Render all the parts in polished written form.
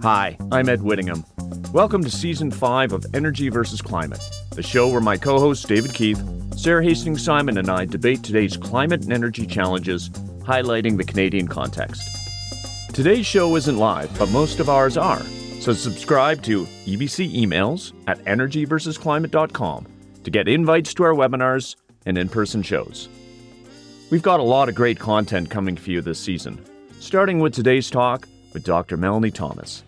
Hi, I'm Ed Whittingham. Welcome to Season 5 of Energy vs. Climate, the show where my co-hosts David Keith, Sarah Hastings-Simon, and I debate today's climate and energy challenges, highlighting the Canadian context. Today's show isn't live, but most of ours are, so subscribe to EVC emails at energyversusclimate.com to get invites to our webinars and in-person shows. We've got a lot of great content coming for you this season, starting with today's talk with Dr. Melanee Thomas.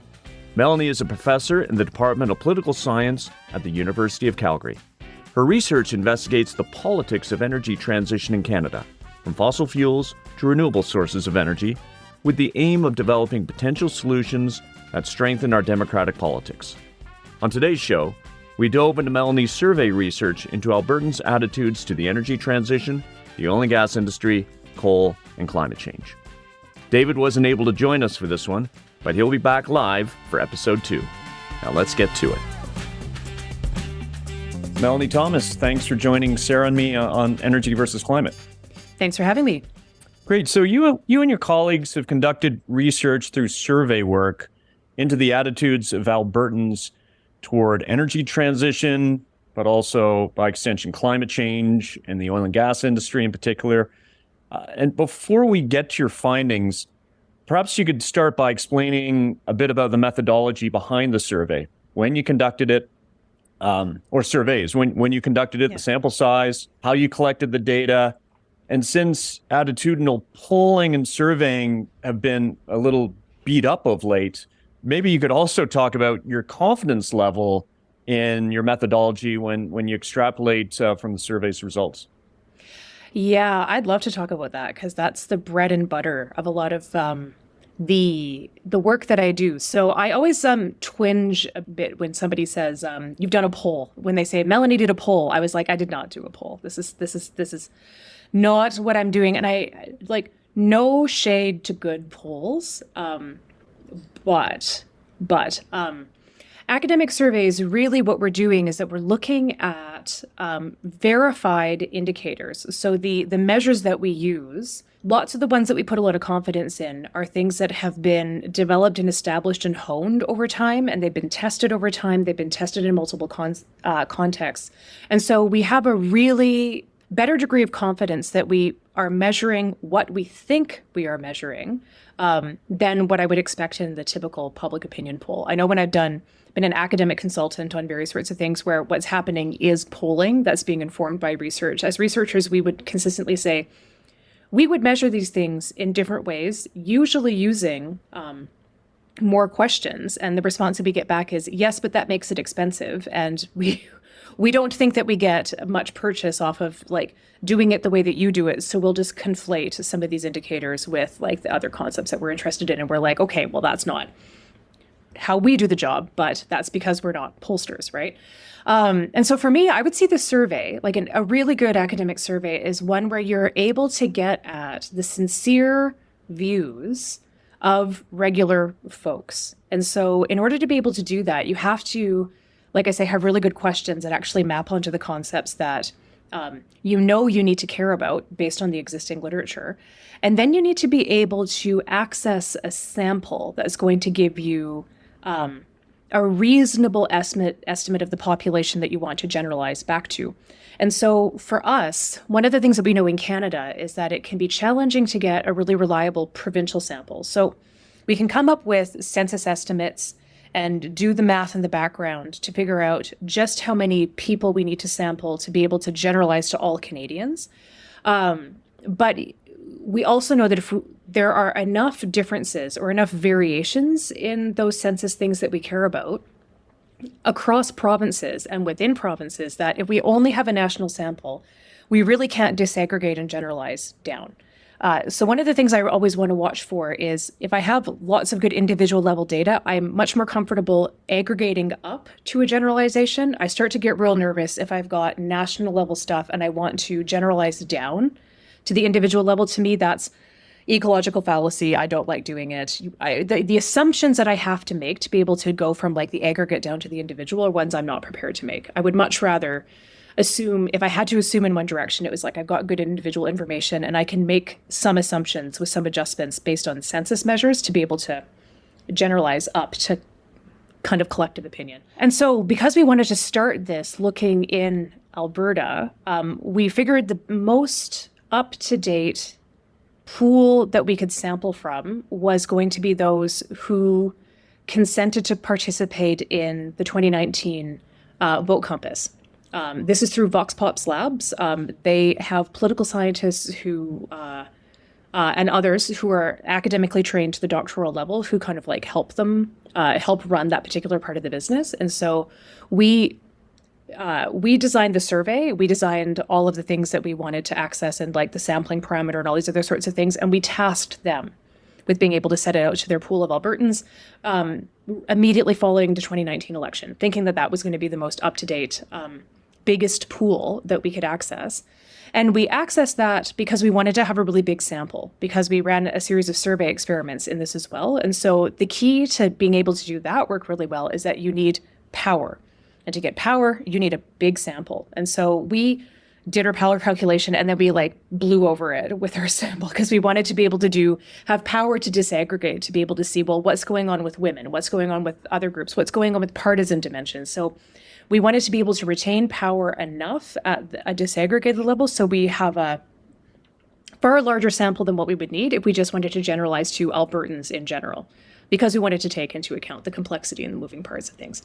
Melanee is a professor in the Department of Political Science at the University of Calgary. Her research investigates the politics of energy transition in Canada, from fossil fuels to renewable sources of energy, with the aim of developing potential solutions that strengthen our democratic politics. On today's show, we dove into Melanee's survey research into Albertans' attitudes to the energy transition, the oil and gas industry, coal, and climate change. David wasn't able to join us for this one, but he'll be back live for episode 2. Now let's get to it. Melanee Thomas, thanks for joining Sarah and me on Energy versus Climate. Thanks for having me. Great. So you and your colleagues have conducted research through survey work into the attitudes of Albertans toward energy transition, but also, by extension, climate change and the oil and gas industry in particular. And before we get to your findings, perhaps you could start by explaining a bit about the methodology behind the survey, when you conducted it, or surveys, when you conducted it, the sample size, how you collected the data. And since attitudinal polling and surveying have been a little beat up of late, maybe you could also talk about your confidence level in your methodology when you extrapolate from the survey's results. Yeah, I'd love to talk about that because that's the bread and butter of a lot of the work that I do. So I always twinge a bit when somebody says you've done a poll. When they say Melanee did a poll, I was like, I did not do a poll. This is not what I'm doing. And I like no shade to good polls, but academic surveys, really what we're doing is that we're looking at verified indicators. So the measures that we use, lots of the ones that we put a lot of confidence in are things that have been developed and established and honed over time, and they've been tested over time. They've been tested in multiple contexts. And so we have a really better degree of confidence that we are measuring what we think we are measuring than what I would expect in the typical public opinion poll. I know when I've been an academic consultant on various sorts of things where what's happening is polling that's being informed by research. As researchers, we would consistently say, we would measure these things in different ways, usually using more questions. And the response that we get back is, yes, but that makes it expensive. And we don't think that we get much purchase off of like doing it the way that you do it. So we'll just conflate some of these indicators with like the other concepts that we're interested in. And we're like, okay, well, that's not how we do the job, but that's because we're not pollsters, right? And so for me, I would see the survey, like a really good academic survey is one where you're able to get at the sincere views of regular folks. And so in order to be able to do that, you have to, like I say, have really good questions that actually map onto the concepts that you need to care about based on the existing literature. And then you need to be able to access a sample that's going to give you a reasonable estimate of the population that you want to generalize back to. And so for us, one of the things that we know in Canada is that it can be challenging to get a really reliable provincial sample. So we can come up with census estimates and do the math in the background to figure out just how many people we need to sample to be able to generalize to all Canadians. But we also know that if there are enough differences or enough variations in those census things that we care about across provinces and within provinces, that if we only have a national sample, we really can't disaggregate and generalize down. So one of the things I always want to watch for is if I have lots of good individual level data, I'm much more comfortable aggregating up to a generalization. I start to get real nervous if I've got national level stuff and I want to generalize down to the individual level. To me, that's ecological fallacy. I don't like doing it. The assumptions that I have to make to be able to go from like the aggregate down to the individual are ones I'm not prepared to make. I would much rather assume, if I had to assume in one direction, it was like I've got good individual information and I can make some assumptions with some adjustments based on census measures to be able to generalize up to kind of collective opinion. And so because we wanted to start this looking in Alberta, we figured the most up-to-date pool that we could sample from was going to be those who consented to participate in the 2019 Vote Compass. This is through Vox Pops Labs. They have political scientists who and others who are academically trained to the doctoral level who kind of like help them help run that particular part of the business. And so we designed the survey. We designed all of the things that we wanted to access and like the sampling parameter and all these other sorts of things. And we tasked them with being able to set it out to their pool of Albertans immediately following the 2019 election, thinking that that was going to be the most up-to-date, biggest pool that we could access. And we accessed that because we wanted to have a really big sample, because we ran a series of survey experiments in this as well. And so the key to being able to do that work really well is that you need power. And to get power, you need a big sample. And so we did our power calculation and then we like blew over it with our sample because we wanted to be able to have power to disaggregate, to be able to see, well, what's going on with women, what's going on with other groups, what's going on with partisan dimensions. So we wanted to be able to retain power enough at a disaggregated level so we have a far larger sample than what we would need if we just wanted to generalize to Albertans in general, because we wanted to take into account the complexity and the moving parts of things.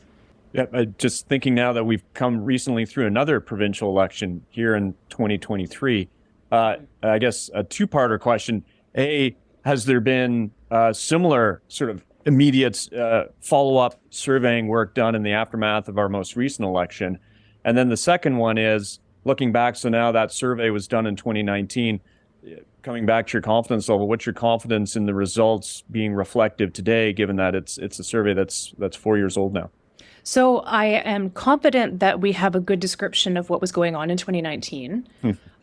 Yeah, just thinking now that we've come recently through another provincial election here in 2023, I guess a two-parter question. A, has there been similar sort of immediate follow-up surveying work done in the aftermath of our most recent election? And then the second one is, looking back, so now that survey was done in 2019, coming back to your confidence level, what's your confidence in the results being reflective today, given that it's a survey that's 4 years old now? So I am confident that we have a good description of what was going on in 2019.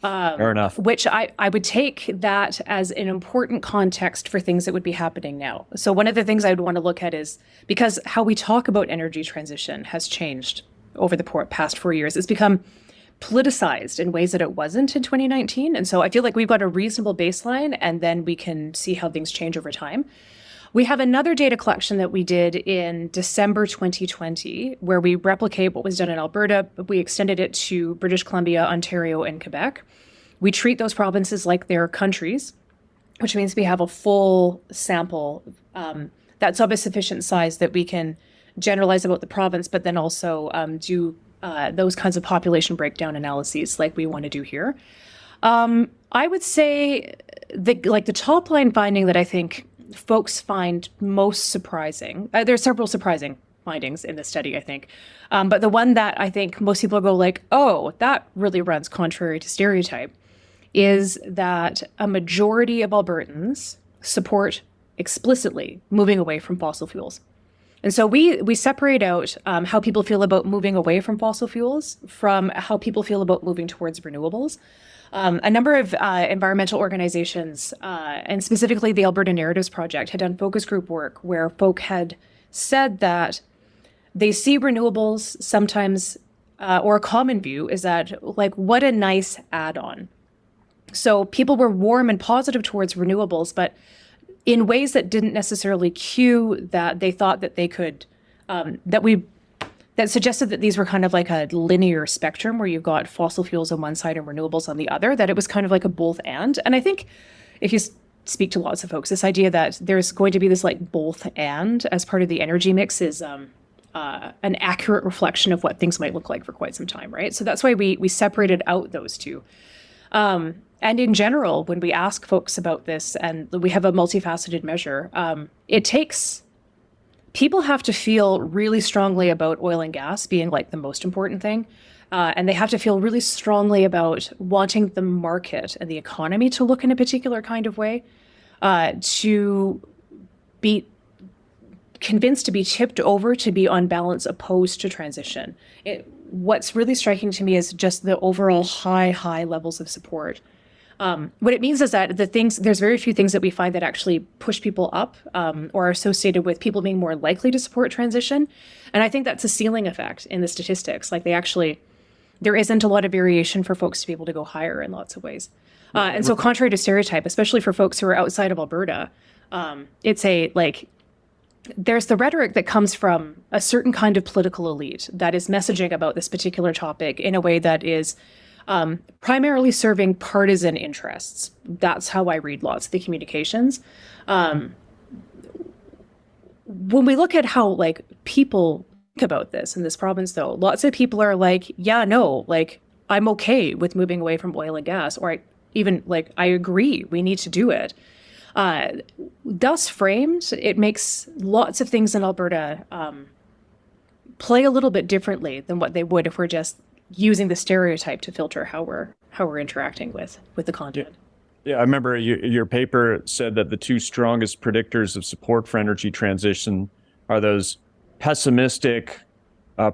Fair enough. Which I would take that as an important context for things that would be happening now. So one of the things I would want to look at is, because how we talk about energy transition has changed over the past 4 years. It's become politicized in ways that it wasn't in 2019. And so I feel like we've got a reasonable baseline, and then we can see how things change over time. We have another data collection that we did in December 2020, where we replicate what was done in Alberta, but we extended it to British Columbia, Ontario, and Quebec. We treat those provinces like they're countries, which means we have a full sample that's of a sufficient size that we can generalize about the province, but then also do those kinds of population breakdown analyses like we want to do here. I would say the top line finding that I think folks find most surprising. There are several surprising findings in this study, I think. But the one that I think most people go like, oh, that really runs contrary to stereotype, is that a majority of Albertans support explicitly moving away from fossil fuels. And so we separate out how people feel about moving away from fossil fuels from how people feel about moving towards renewables. A number of environmental organizations, and specifically the Alberta Narratives Project, had done focus group work where folk had said that they see renewables sometimes, or a common view is that, like, what a nice add-on. So people were warm and positive towards renewables, but in ways that didn't necessarily cue that they thought that they could, that suggested that these were kind of like a linear spectrum where you've got fossil fuels on one side and renewables on the other, that it was kind of like a both and. And I think if you speak to lots of folks, this idea that there's going to be this like both and as part of the energy mix is an accurate reflection of what things might look like for quite some time, right? So that's why we separated out those two. And in general, when we ask folks about this, and we have a multifaceted measure, people have to feel really strongly about oil and gas being like the most important thing. And they have to feel really strongly about wanting the market and the economy to look in a particular kind of way, to be convinced to be tipped over to be on balance opposed to transition. What's really striking to me is just the overall high levels of support. What it means is that there's very few things that we find that actually push people up or are associated with people being more likely to support transition. And I think that's a ceiling effect in the statistics. Like there isn't a lot of variation for folks to be able to go higher in lots of ways. And so contrary to stereotype, especially for folks who are outside of Alberta, there's the rhetoric that comes from a certain kind of political elite that is messaging about this particular topic in a way that is primarily serving partisan interests. That's how I read lots of the communications. When we look at how like people think about this in this province, though, lots of people are like, yeah, no, like I'm okay with moving away from oil and gas, or I agree, we need to do it. Thus framed, it makes lots of things in Alberta play a little bit differently than what they would if we're just using the stereotype to filter how we're interacting with the content. Yeah, I remember your paper said that the two strongest predictors of support for energy transition are those pessimistic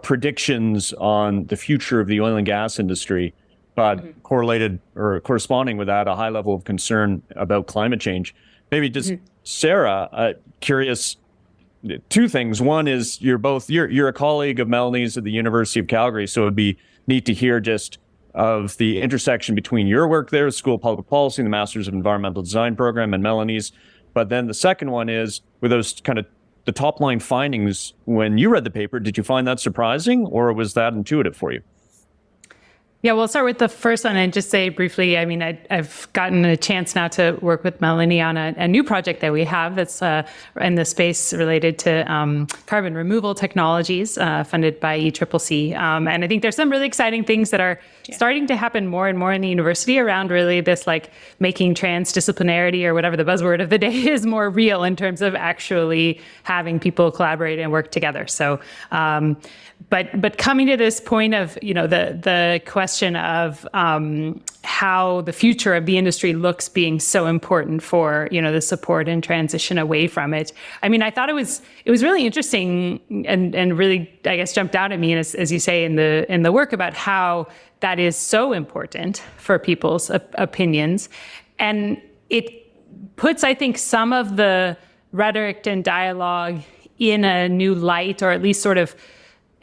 predictions on the future of the oil and gas industry, but correlated or corresponding with that, a high level of concern about climate change. Maybe just Sara, curious, two things. One is you're a colleague of Melanee's at the University of Calgary, so it'd be neat to hear just of the intersection between your work there, School of Public Policy, the Masters of Environmental Design program, and Melanee's. But then the second one is, with those kind of the top line findings, when you read the paper, did you find that surprising, or was that intuitive for you? Yeah, we'll start with the first one and just say briefly, I mean, I've gotten a chance now to work with Melanee on a new project that we have that's in the space related to carbon removal technologies funded by ECCC. And I think there's some really exciting things that are starting to happen more and more in the university around really this like making transdisciplinarity, or whatever the buzzword of the day is, more real in terms of actually having people collaborate and work together. So, but coming to this point of, the question of how the future of the industry looks being so important for, the support and transition away from it. I mean, I thought it was really interesting and really, I guess, jumped out at me, as you say in the work, about how that is so important for people's opinions. And it puts, I think, some of the rhetoric and dialogue in a new light, or at least sort of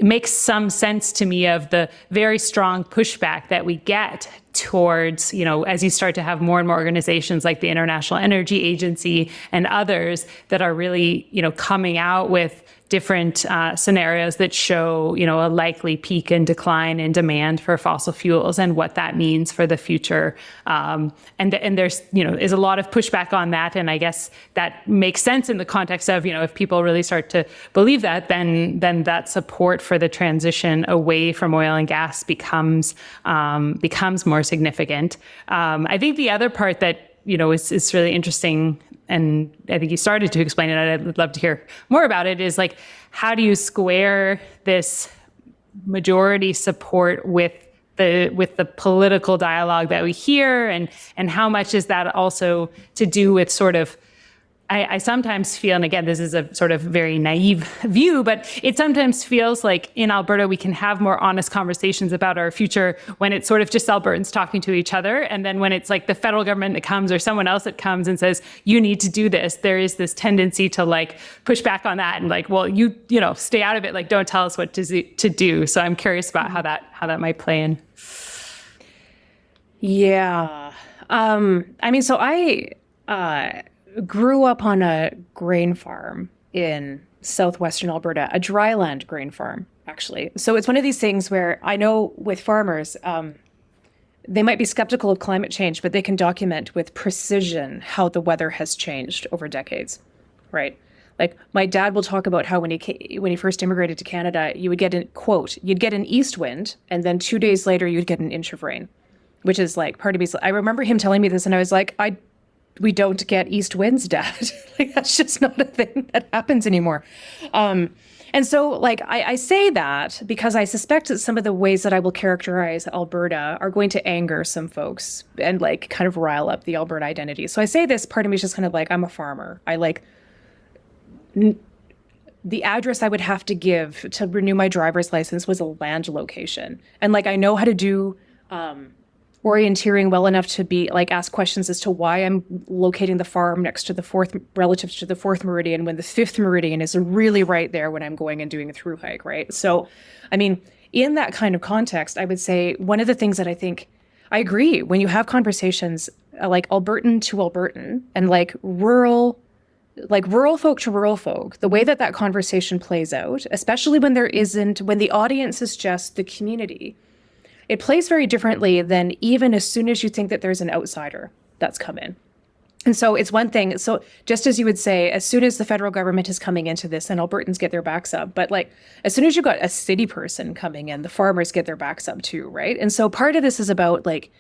makes some sense to me of the very strong pushback that we get towards, as you start to have more and more organizations like the International Energy Agency and others that are really, coming out with different scenarios that show, a likely peak and decline in demand for fossil fuels and what that means for the future. And there's, is a lot of pushback on that. And I guess that makes sense in the context of, if people really start to believe that, then that support for the transition away from oil and gas becomes more significant. I think the other part that, is really interesting, and I think you started to explain it, and I'd love to hear more about it, is like, how do you square this majority support with the political dialogue that we hear, and how much is that also to do with sort of, I sometimes feel, and again, this is a sort of very naive view, but it sometimes feels like in Alberta, we can have more honest conversations about our future when it's sort of just Albertans talking to each other. And then when it's like the federal government that comes, or someone else that comes and says, you need to do this, there is this tendency to like push back on that and like, well, you stay out of it. Like, don't tell us what to do. So I'm curious about how that might play in. Yeah. So I grew up on a grain farm in southwestern Alberta, a dryland grain farm, actually. So it's one of these things where I know with farmers, they might be skeptical of climate change, but they can document with precision how the weather has changed over decades, right? Like my dad will talk about how when he first immigrated to Canada, you would get you'd get an east wind, and then 2 days later you'd get an inch of rain, which is like part of me. I remember him telling me this, and I was like, we don't get east winds, Dad. Like, that's just not a thing that happens anymore. And so, like, I say that because I suspect that some of the ways that I will characterize Alberta are going to anger some folks and, like, kind of rile up the Alberta identity. So I say this, part of me is just kind of like, I'm a farmer. I like the address I would have to give to renew my driver's license was a land location. And, like, I know how to do orienteering well enough to be like ask questions as to why I'm locating the farm next to the fourth meridian when the fifth meridian is really right there when I'm going and doing a through hike, right? So, I mean, in that kind of context, I would say one of the things that I think I agree when you have conversations like Albertan to Albertan and like rural like rural folk to rural folk, the way that that conversation plays out, especially when when the audience is just the community, it plays very differently than even as soon as you think that there's an outsider that's come in. And so it's one thing. So just as you would say, as soon as the federal government is coming into this, then Albertans get their backs up. But like, as soon as you got a city person coming in, the farmers get their backs up too, right? And so part of this is about like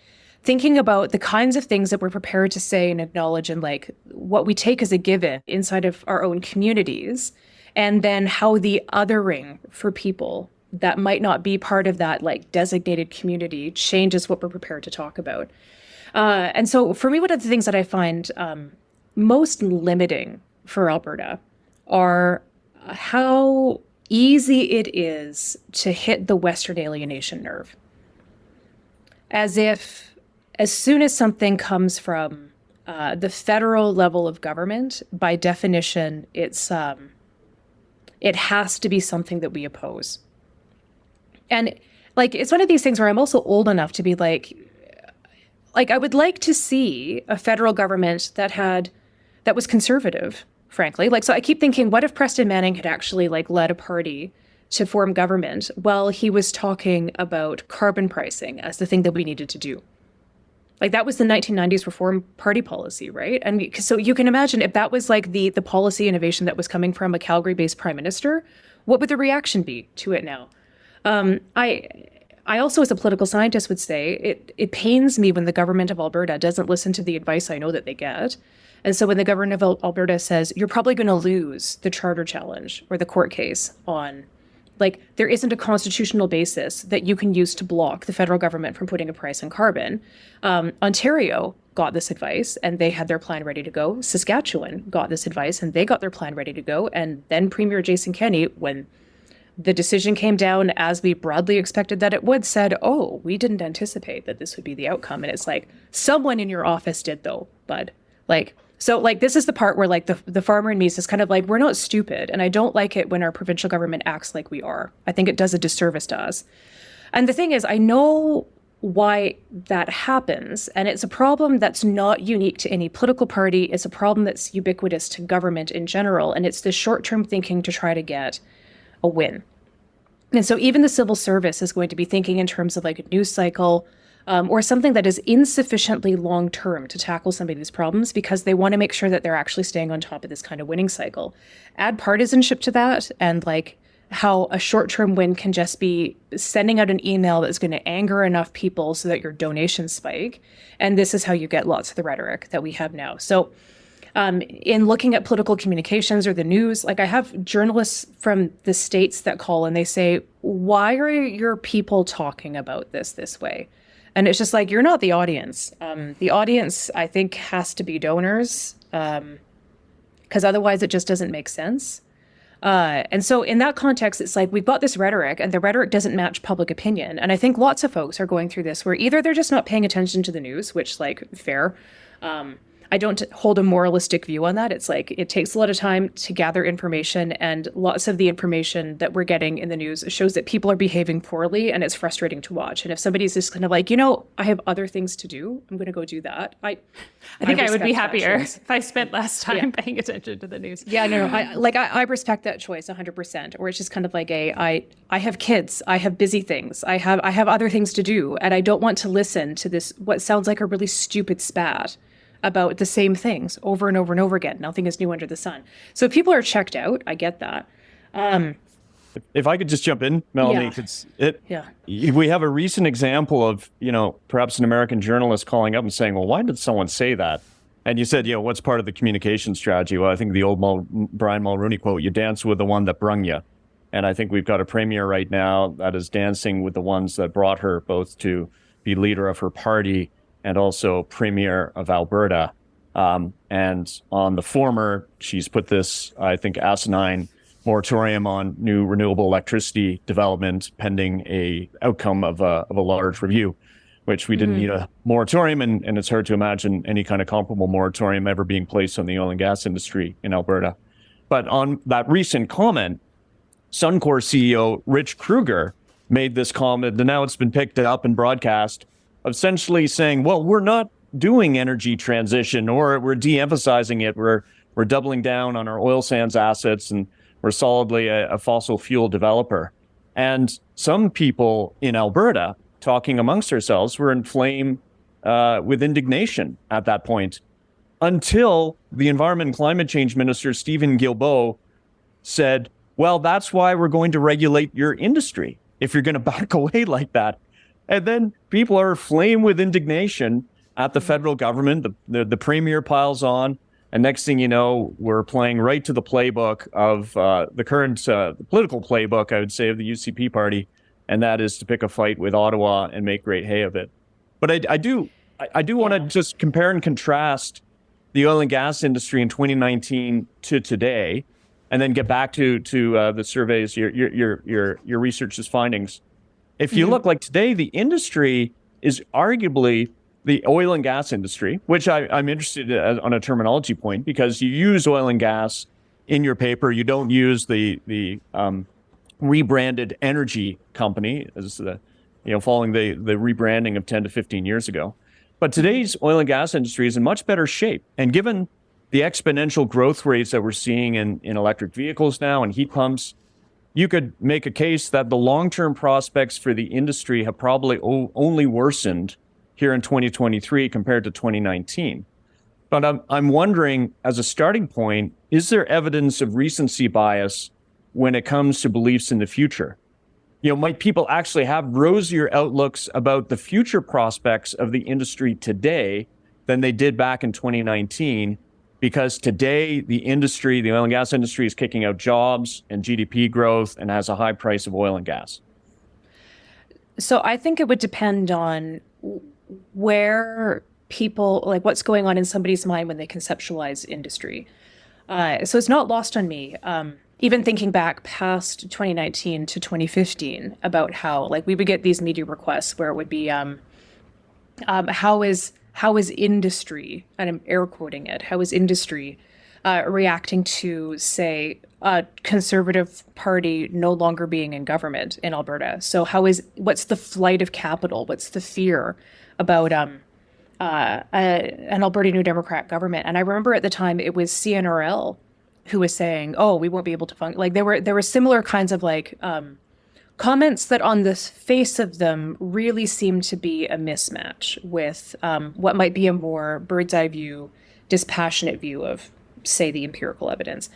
thinking about the kinds of things that we're prepared to say and acknowledge and like what we take as a given inside of our own communities, and then how the othering for people that might not be part of that like designated community changes what we're prepared to talk about. And so for me, one of the things that I find most limiting for Alberta are how easy it is to hit the Western alienation nerve. As if as soon as something comes from the federal level of government, by definition, it has to be something that we oppose. And like, it's one of these things where I'm also old enough to be like, I would like to see a federal government that was conservative, frankly. Like, so I keep thinking, what if Preston Manning had actually like led a party to form government while he was talking about carbon pricing as the thing that we needed to do? Like, that was the 1990s Reform Party policy, right? And so you can imagine if that was like the policy innovation that was coming from a Calgary-based prime minister, what would the reaction be to it now? I also, as a political scientist, would say it pains me when the government of Alberta doesn't listen to the advice I know that they get. And so when the government of Alberta says, you're probably going to lose the charter challenge or the court case on, like, there isn't a constitutional basis that you can use to block the federal government from putting a price on carbon. Ontario got this advice and they had their plan ready to go. Saskatchewan got this advice and they got their plan ready to go. And then Premier Jason Kenney, when the decision came down as we broadly expected that it would, said, oh, we didn't anticipate that this would be the outcome. And it's like, someone in your office did though, bud. Like, so like, this is the part where like the farmer in me is kind of like, we're not stupid. And I don't like it when our provincial government acts like we are. I think it does a disservice to us. And the thing is, I know why that happens. And it's a problem that's not unique to any political party. It's a problem that's ubiquitous to government in general. And it's the short-term thinking to try to get a win. And so even the civil service is going to be thinking in terms of like a news cycle or something that is insufficiently long-term to tackle some of these problems because they want to make sure that they're actually staying on top of this kind of winning cycle. Add partisanship to that and like how a short-term win can just be sending out an email that's going to anger enough people so that your donations spike. And this is how you get lots of the rhetoric that we have now. So in looking at political communications or the news, like I have journalists from the states that call and they say, why are your people talking about this way? And it's just like, you're not the audience. The audience, I think, has to be donors because otherwise it just doesn't make sense. And so in that context, it's like we've got this rhetoric and the rhetoric doesn't match public opinion. And I think lots of folks are going through this where either they're just not paying attention to the news, which like fair. I don't hold a moralistic view on that. It's like it takes a lot of time to gather information, and lots of the information that we're getting in the news shows that people are behaving poorly, and it's frustrating to watch. And if somebody's just kind of like, I have other things to do, I'm going to go do that. I think I would be happier if I spent less time paying attention to the news. Yeah, no. I respect that choice 100%. Or it's just kind of like I have kids, I have busy things, I have other things to do, and I don't want to listen to this what sounds like a really stupid spat about the same things over and over and over again. Nothing is new under the sun. So if people are checked out, I get that. If I could just jump in, Melanee, we have a recent example of, perhaps an American journalist calling up and saying, well, why did someone say that? And you said, what's part of the communication strategy? Well, I think the old Brian Mulroney quote, you dance with the one that brung you. And I think we've got a premier right now that is dancing with the ones that brought her both to be leader of her party and also Premier of Alberta. And on the former, she's put this, I think, asinine moratorium on new renewable electricity development pending a outcome of a large review, which we didn't need a moratorium. And it's hard to imagine any kind of comparable moratorium ever being placed on the oil and gas industry in Alberta. But on that recent comment, Suncor CEO Rich Kruger made this comment, and now it's been picked up and broadcast, essentially saying, well, we're not doing energy transition, or we're de-emphasizing it. We're we're doubling down on our oil sands assets, and we're solidly a fossil fuel developer. And some people in Alberta, talking amongst ourselves, were inflamed with indignation at that point, until the Environment and Climate Change Minister, Stephen Guilbeault, said, well, that's why we're going to regulate your industry if you're going to back away like that. And then people are aflame with indignation at the federal government. The premier piles on. And next thing you know, we're playing right to the playbook of the current political playbook, I would say, of the UCP party. And that is to pick a fight with Ottawa and make great hay of it. But I do want to just compare and contrast the oil and gas industry in 2019 to today, and then get back to the surveys, your research's findings. If you look, like today, the industry is arguably the oil and gas industry, which I'm interested in on a terminology point, because you use oil and gas in your paper. You don't use the rebranded energy company as following the rebranding of 10 to 15 years ago. But today's oil and gas industry is in much better shape. And given the exponential growth rates that we're seeing in electric vehicles now and heat pumps, you could make a case that the long-term prospects for the industry have probably only worsened here in 2023 compared to 2019. But I'm wondering, as a starting point, is there evidence of recency bias when it comes to beliefs in the future? Might people actually have rosier outlooks about the future prospects of the industry today than they did back in 2019? Because today, the oil and gas industry, is kicking out jobs and GDP growth and has a high price of oil and gas. So I think it would depend on where people, like what's going on in somebody's mind when they conceptualize industry. So it's not lost on me, even thinking back past 2019 to 2015 about how we would get these media requests where it would be, how is industry, and I'm air quoting it, how is industry reacting to, say, a Conservative Party no longer being in government in Alberta? So what's the flight of capital? What's the fear about an Alberta New Democrat government? And I remember at the time it was CNRL who was saying, "Oh, we won't be able to function." There were similar kinds of comments that on the face of them really seemed to be a mismatch with what might be a more bird's eye view, dispassionate view of, say, the empirical evidence.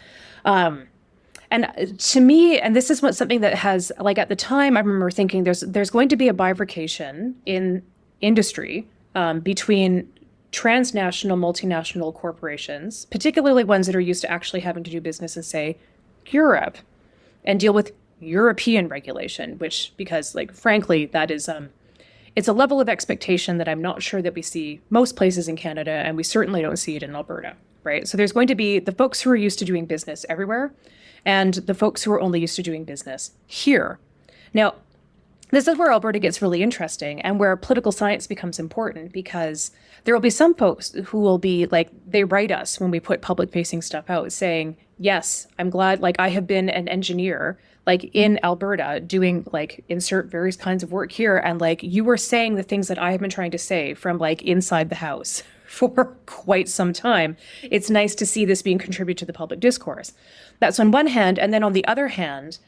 And to me, and this is something that has, at the time, I remember thinking there's going to be a bifurcation in industry between transnational, multinational corporations, particularly ones that are used to actually having to do business in, say, Europe, and deal with European regulation, because frankly, that is, it's a level of expectation that I'm not sure that we see most places in Canada, and we certainly don't see it in Alberta, right? So there's going to be the folks who are used to doing business everywhere, and the folks who are only used to doing business here. Now, this is where Alberta gets really interesting and where political science becomes important, because there will be some folks who will be they write us when we put public facing stuff out saying, yes, I'm glad, I have been an engineer, in Alberta doing insert various kinds of work here. And you were saying the things that I have been trying to say from inside the house for quite some time. It's nice to see this being contributed to the public discourse. That's on one hand. And then on the other hand,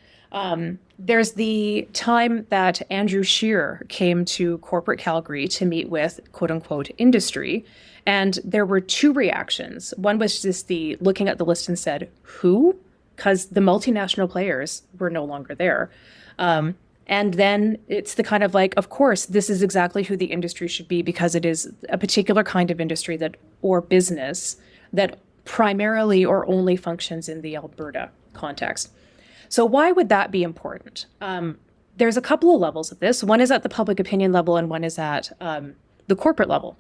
there's the time that Andrew Scheer came to corporate Calgary to meet with quote unquote industry. And there were two reactions. One was just the looking at the list and said, who? Because the multinational players were no longer there. And then it's the kind of course, this is exactly who the industry should be, because it is a particular kind of industry or business that primarily or only functions in the Alberta context. So why would that be important? There's a couple of levels of this. One is at the public opinion level and one is at the corporate level.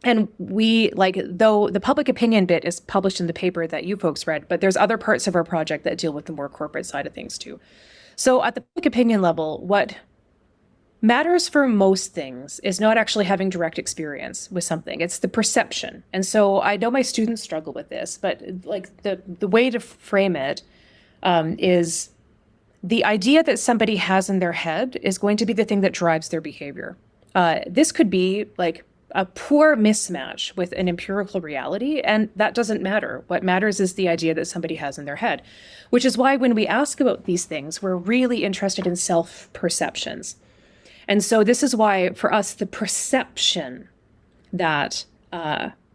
And we, though the public opinion bit is published in the paper that you folks read, but there's other parts of our project that deal with the more corporate side of things too. So at the public opinion level, what matters for most things is not actually having direct experience with something. It's the perception. And so I know my students struggle with this, but the way to frame it is the idea that somebody has in their head is going to be the thing that drives their behavior. This could be a poor mismatch with an empirical reality, and that doesn't matter. What matters is the idea that somebody has in their head, which is why when we ask about these things, we're really interested in self-perceptions. And so this is why, for us, the perception that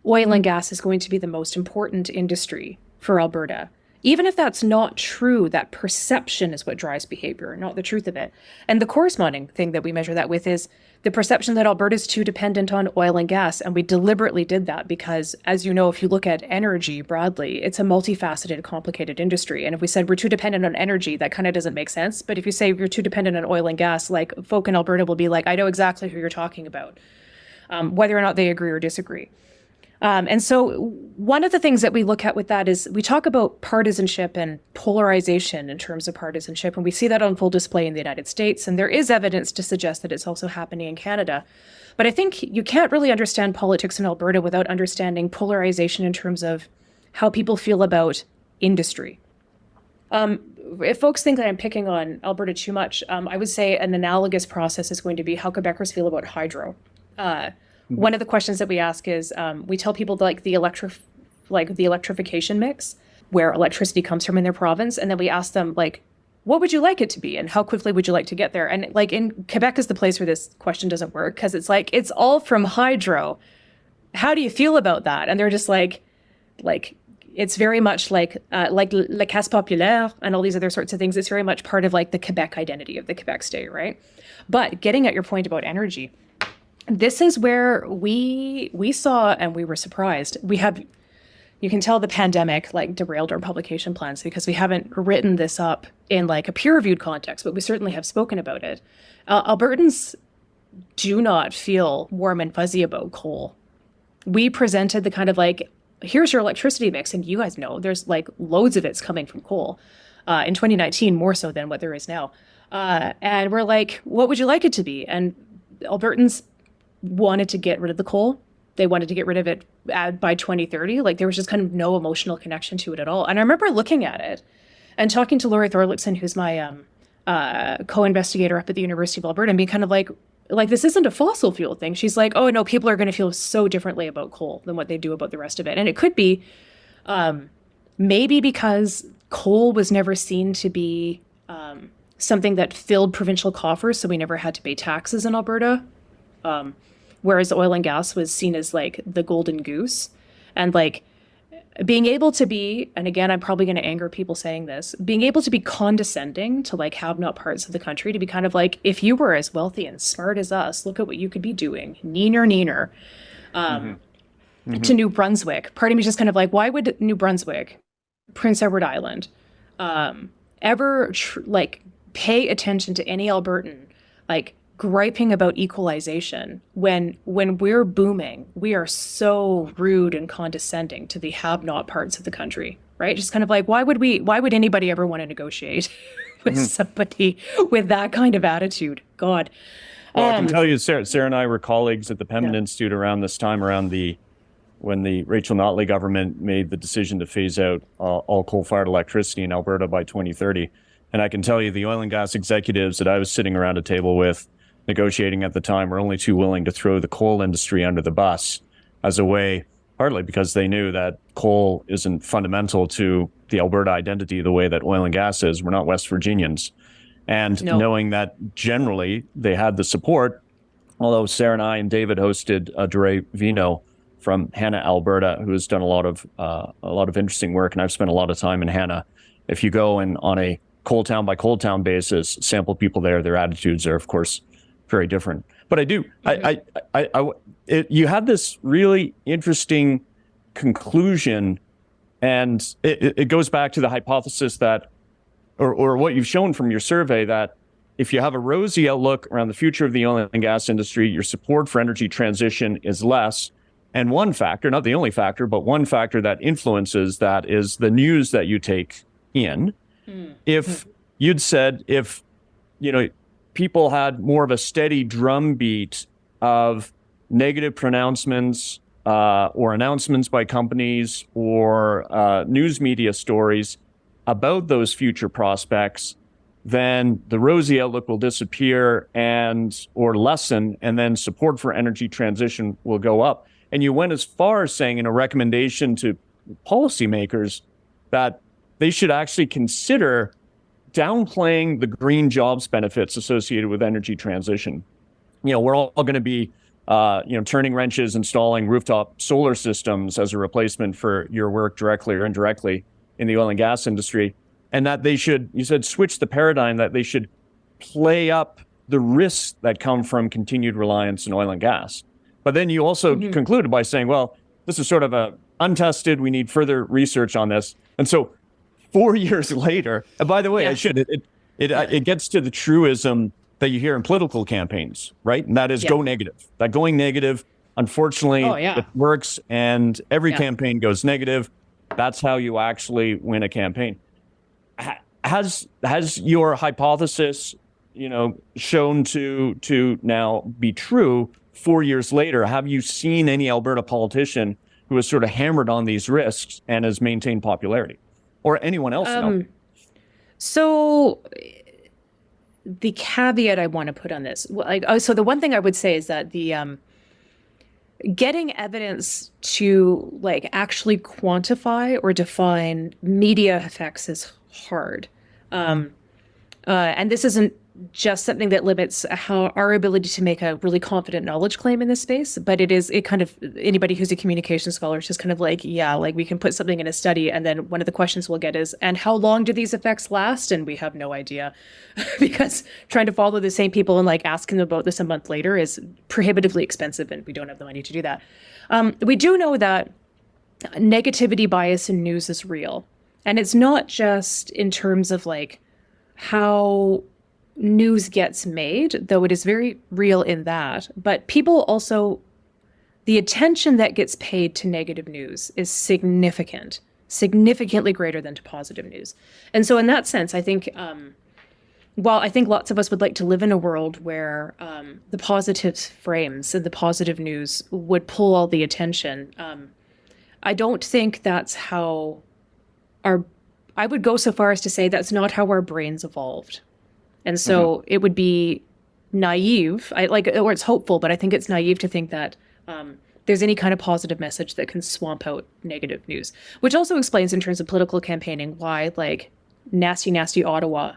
oil and gas is going to be the most important industry for Alberta, even if that's not true, that perception is what drives behavior, not the truth of it. And the corresponding thing that we measure that with is the perception that Alberta is too dependent on oil and gas. And we deliberately did that because, as you know, if you look at energy broadly, it's a multifaceted, complicated industry. And if we said we're too dependent on energy, that kind of doesn't make sense. But if you say you're too dependent on oil and gas, like, folk in Alberta will be like, I know exactly who you're talking about, whether or not they agree or disagree. And so one of the things that we look at with that is we talk about partisanship and polarization in terms of partisanship, and we see that on full display in the United States. And there is evidence to suggest that it's also happening in Canada. But I think you can't really understand politics in Alberta without understanding polarization in terms of how people feel about industry. If folks think that I'm picking on Alberta too much, I would say an analogous process is going to be how Quebecers feel about hydro. One of the questions that we ask is, we tell people like the electrification mix, where electricity comes from in their province, and then we ask them like, what would you like it to be, and how quickly would you like to get there? And like in Quebec is the place where this question doesn't work because it's like it's all from hydro. How do you feel about that? And they're just like it's very much like La Casse Populaire and all these other sorts of things. It's very much part of like the Quebec identity of the Quebec state, right? But getting at your point about energy. This is where we saw and we were surprised. You can tell the pandemic like derailed our publication plans because we haven't written this up in like a peer-reviewed context, but we certainly have spoken about it. Albertans do not feel warm and fuzzy about coal. We presented the kind of like, here's your electricity mix, and you guys know there's like loads of it's coming from coal. In 2019, more so than what there is now. And we're like, what would you like it to be? And Albertans wanted to get rid of the coal. They wanted to get rid of it by 2030. Like there was just kind of no emotional connection to it at all. And I remember looking at it and talking to Laurie Thorlickson, who's my co-investigator up at the University of Alberta, and being kind of like this isn't a fossil fuel thing. She's like, oh no, people are going to feel so differently about coal than what they do about the rest of it. And it could be maybe because coal was never seen to be something that filled provincial coffers, so we never had to pay taxes in Alberta. Whereas oil and gas was seen as like the golden goose. And like being able to be, and again, I'm probably going to anger people saying this, being able to be condescending to like have not parts of the country, to be kind of like, if you were as wealthy and smart as us, look at what you could be doing. Neener. To New Brunswick. Part of me is just kind of like, why would New Brunswick, Prince Edward Island, ever pay attention to any Albertan, like, griping about equalization when we're booming, we are so rude and condescending to the have-not parts of the country, right? Just kind of like, why would anybody ever want to negotiate with somebody with that kind of attitude? God. Well, I can tell you, Sarah and I were colleagues at the Pembina Institute around this time, when the Rachel Notley government made the decision to phase out all coal-fired electricity in Alberta by 2030. And I can tell you the oil and gas executives that I was sitting around a table with negotiating at the time were only too willing to throw the coal industry under the bus as a way, partly because they knew that coal isn't fundamental to the Alberta identity the way that oil and gas is. We're not West Virginians. And knowing that generally they had the support, although Sarah and I and David hosted Dure Vino from Hanna, Alberta, who has done a lot of interesting work, and I've spent a lot of time in Hanna. If you go and on a coal town by coal town basis, sample people there, their attitudes are, of course, very different. But you had this really interesting conclusion, and it goes back to the hypothesis that, or what you've shown from your survey, that if you have a rosy outlook around the future of the oil and gas industry, your support for energy transition is less. And one factor, not the only factor, but one factor that influences that is the news that you take in. If you'd said, people had more of a steady drumbeat of negative pronouncements or announcements by companies or news media stories about those future prospects, then the rosy outlook will disappear or lessen, and then support for energy transition will go up. And you went as far as saying in a recommendation to policymakers that they should actually consider downplaying the green jobs benefits associated with energy transition. We're all going to be, turning wrenches, installing rooftop solar systems as a replacement for your work directly or indirectly in the oil and gas industry. And that they should, you said, switch the paradigm, that they should play up the risks that come from continued reliance in oil and gas. But then you also concluded by saying, well, this is sort of untested. We need further research on this. And so 4 years later, and by the way, it gets to the truism that you hear in political campaigns, right? And that is go negative. That going negative, unfortunately, it works, and every campaign goes negative. That's how you actually win a campaign. Has your hypothesis, shown to now be true 4 years later? Have you seen any Alberta politician who has sort of hammered on these risks and has maintained popularity, or anyone else? So the caveat I want to put on this, so the one thing I would say is that the getting evidence to actually quantify or define media effects is hard. And this isn't just something that limits our ability to make a really confident knowledge claim in this space, but it kind of, anybody who's a communication scholar is just kind of we can put something in a study, and then one of the questions we'll get is, and how long do these effects last? And we have no idea, because trying to follow the same people and asking them about this a month later is prohibitively expensive, and we don't have the money to do that. We do know that negativity bias in news is real. And it's not just in terms of how news gets made, though it is very real in that. But people also, the attention that gets paid to negative news is significantly greater than to positive news. And so in that sense, I think, while I think lots of us would like to live in a world where the positive frames and the positive news would pull all the attention, I don't think that's how I would go so far as to say that's not how our brains evolved. And so it would be naive, or it's hopeful, but I think it's naive to think that there's any kind of positive message that can swamp out negative news, which also explains in terms of political campaigning why nasty Ottawa,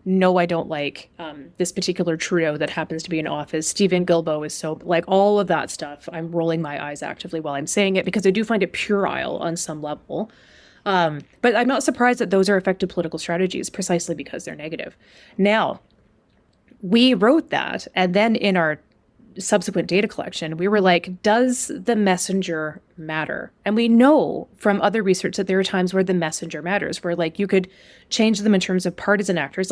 no, I don't like this particular trio that happens to be in office. Stephen Guilbeault is so, all of that stuff. I'm rolling my eyes actively while I'm saying it, because I do find it puerile on some level. But I'm not surprised that those are effective political strategies, precisely because they're negative. Now, we wrote that, and then in our subsequent data collection, we were does the messenger matter? And we know from other research that there are times where the messenger matters, where you could change them in terms of partisan actors.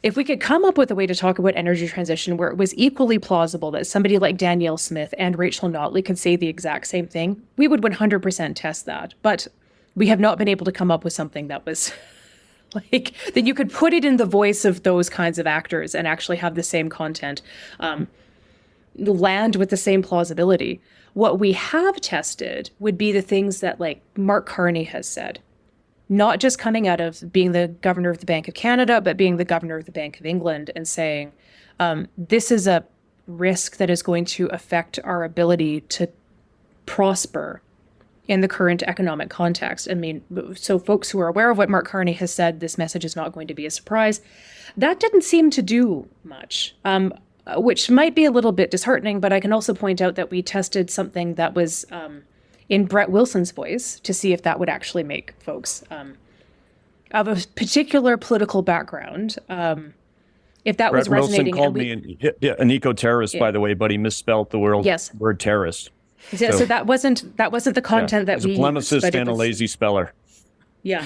If we could come up with a way to talk about energy transition where it was equally plausible that somebody like Danielle Smith and Rachel Notley could say the exact same thing, we would 100% test that. But we have not been able to come up with something that was that you could put it in the voice of those kinds of actors and actually have the same content, land with the same plausibility. What we have tested would be the things that Mark Carney has said, not just coming out of being the governor of the Bank of Canada, but being the governor of the Bank of England, and saying, this is a risk that is going to affect our ability to prosper in the current economic context. I mean, so folks who are aware of what Mark Carney has said, this message is not going to be a surprise. That didn't seem to do much, which might be a little bit disheartening, but I can also point out that we tested something that was in Brett Wilson's voice to see if that would actually make folks of a particular political background, if that was Brett resonating. Wilson called me an eco-terrorist, by the way, but he misspelled the word terrorist. So that wasn't the content that we used. He's a polemicist and a lazy speller. Yeah.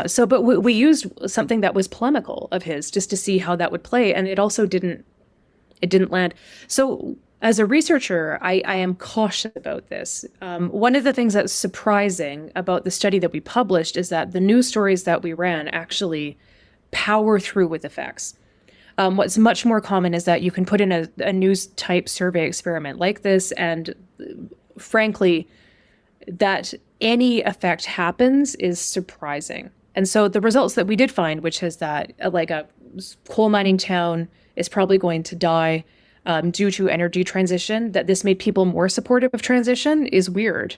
So, but we used something that was polemical of his just to see how that would play, and it also didn't land. So, as a researcher, I am cautious about this. One of the things that's surprising about the study that we published is that the news stories that we ran actually power through with effects. What's much more common is that you can put in a news type survey experiment like this, and frankly, that any effect happens is surprising. And so the results that we did find, which is that coal mining town is probably going to die due to energy transition, that this made people more supportive of transition is weird.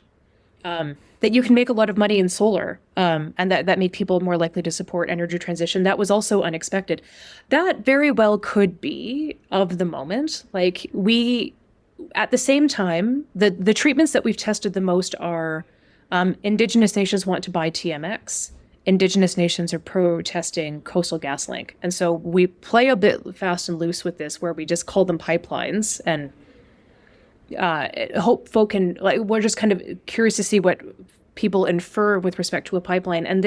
That you can make a lot of money in solar, and that made people more likely to support energy transition. That was also unexpected. That very well could be of the moment. Like at the same time, the treatments that we've tested the most are Indigenous nations want to buy TMX. Indigenous nations are protesting Coastal GasLink. And so we play a bit fast and loose with this, where we just call them pipelines and hope folk can, like, we're just kind of curious to see what people infer with respect to a pipeline. And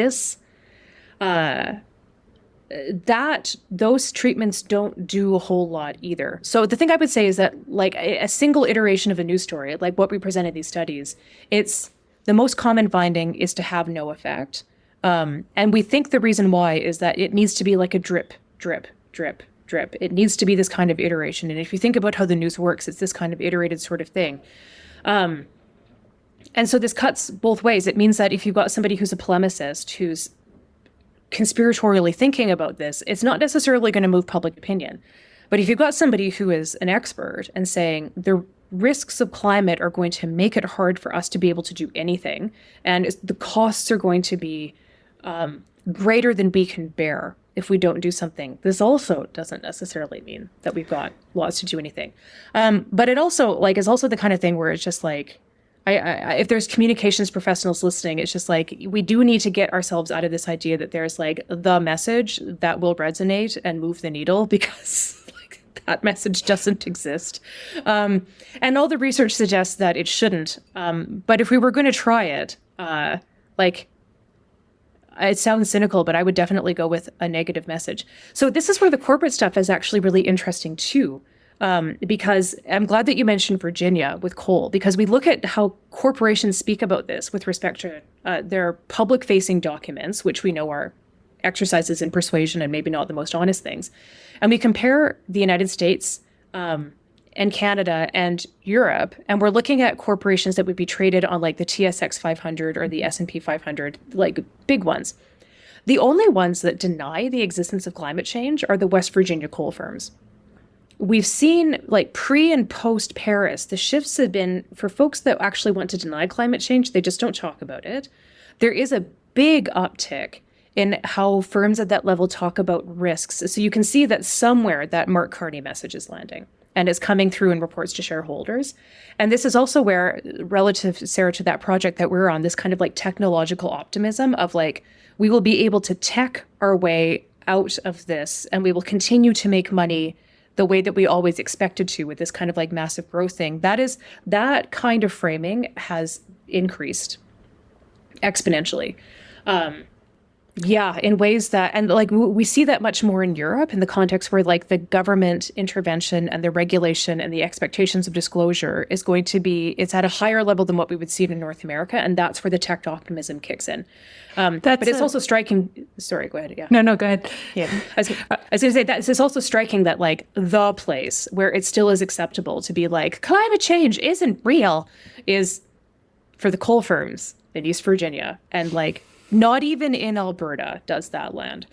those treatments don't do a whole lot either. So the thing I would say is that, like, a single iteration of a news story, like what we presented these studies, it's the most common finding is to have no effect. And we think the reason why is that it needs to be like a drip, drip, drip, drip. It needs to be this kind of iteration. And if you think about how the news works, it's this kind of iterated sort of thing. And so this cuts both ways. It means that if you've got somebody who's a polemicist, who's conspiratorially thinking about this, it's not necessarily going to move public opinion. But if you've got somebody who is an expert and saying the risks of climate are going to make it hard for us to be able to do anything, and the costs are going to be greater than we can bear if we don't do something. This also doesn't necessarily mean that we've got laws to do anything. But it also, like, is also the kind of thing where it's just like, if there's communications professionals listening, it's just like, we do need to get ourselves out of this idea that there's like the message that will resonate and move the needle, because like that message doesn't exist. And all the research suggests that it shouldn't. But if we were going to try it, it sounds cynical, but I would definitely go with a negative message. So this is where the corporate stuff is actually really interesting too. Because I'm glad that you mentioned Virginia with coal, because we look at how corporations speak about this with respect to their public-facing documents, which we know are exercises in persuasion and maybe not the most honest things. And we compare the United States and Canada and Europe, and we're looking at corporations that would be traded on like the TSX 500 or the S&P 500, like big ones. The only ones that deny the existence of climate change are the West Virginia coal firms. We've seen, like, pre and post Paris, the shifts have been for folks that actually want to deny climate change. They just don't talk about it. There is a big uptick in how firms at that level talk about risks. So you can see that somewhere that Mark Carney message is landing, and it's coming through in reports to shareholders. And this is also where, relative, Sarah, to that project that we're on, this kind of like technological optimism of like, we will be able to tech our way out of this, and we will continue to make money the way that we always expected to with this kind of like massive growth thing. That kind of framing has increased exponentially. In ways that, and like we see that much more in Europe in the context where like the government intervention and the regulation and the expectations of disclosure is going to be, it's at a higher level than what we would see in North America. And that's where the tech optimism kicks in. But it's also striking. Sorry, go ahead. Yeah. No, go ahead. Yeah. I was going to say that it's also striking that like the place where it still is acceptable to be like, climate change isn't real, is for the coal firms in East Virginia. And like, not even in Alberta does that land.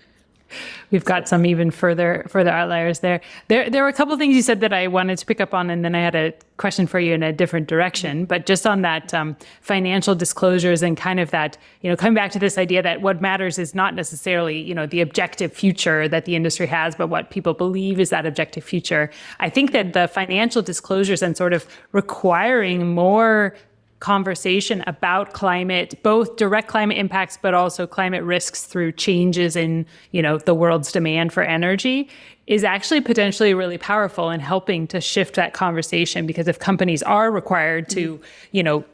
We've got some even further outliers there. There were a couple of things you said that I wanted to pick up on, and then I had a question for you in a different direction. But just on that financial disclosures and kind of that, coming back to this idea that what matters is not necessarily, the objective future that the industry has, but what people believe is that objective future. I think that the financial disclosures and sort of requiring more conversation about climate, both direct climate impacts, but also climate risks through changes in, the world's demand for energy, is actually potentially really powerful in helping to shift that conversation. Because if companies are required to,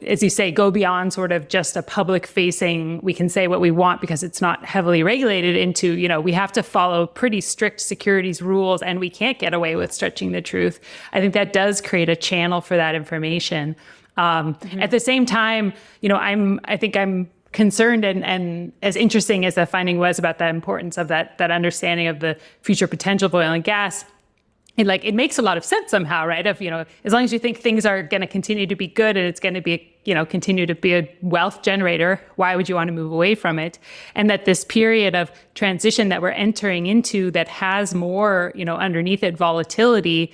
as you say, go beyond sort of just a public facing, we can say what we want because it's not heavily regulated, into, we have to follow pretty strict securities rules and we can't get away with stretching the truth. I think that does create a channel for that information. At the same time, I think I'm concerned, and as interesting as the finding was about the importance of that understanding of the future potential of oil and gas, it makes a lot of sense somehow, right? If, as long as you think things are going to continue to be good and it's going to be, continue to be a wealth generator, why would you want to move away from it? And that this period of transition that we're entering into that has more, underneath it volatility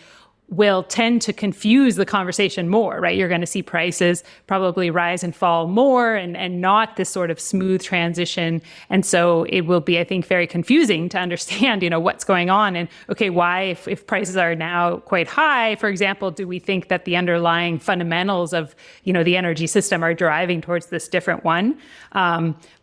will tend to confuse the conversation more, right? You're going to see prices probably rise and fall more and not this sort of smooth transition. And so it will be, I think, very confusing to understand, what's going on. And okay, why, if prices are now quite high, for example, do we think that the underlying fundamentals of, the energy system are driving towards this different one?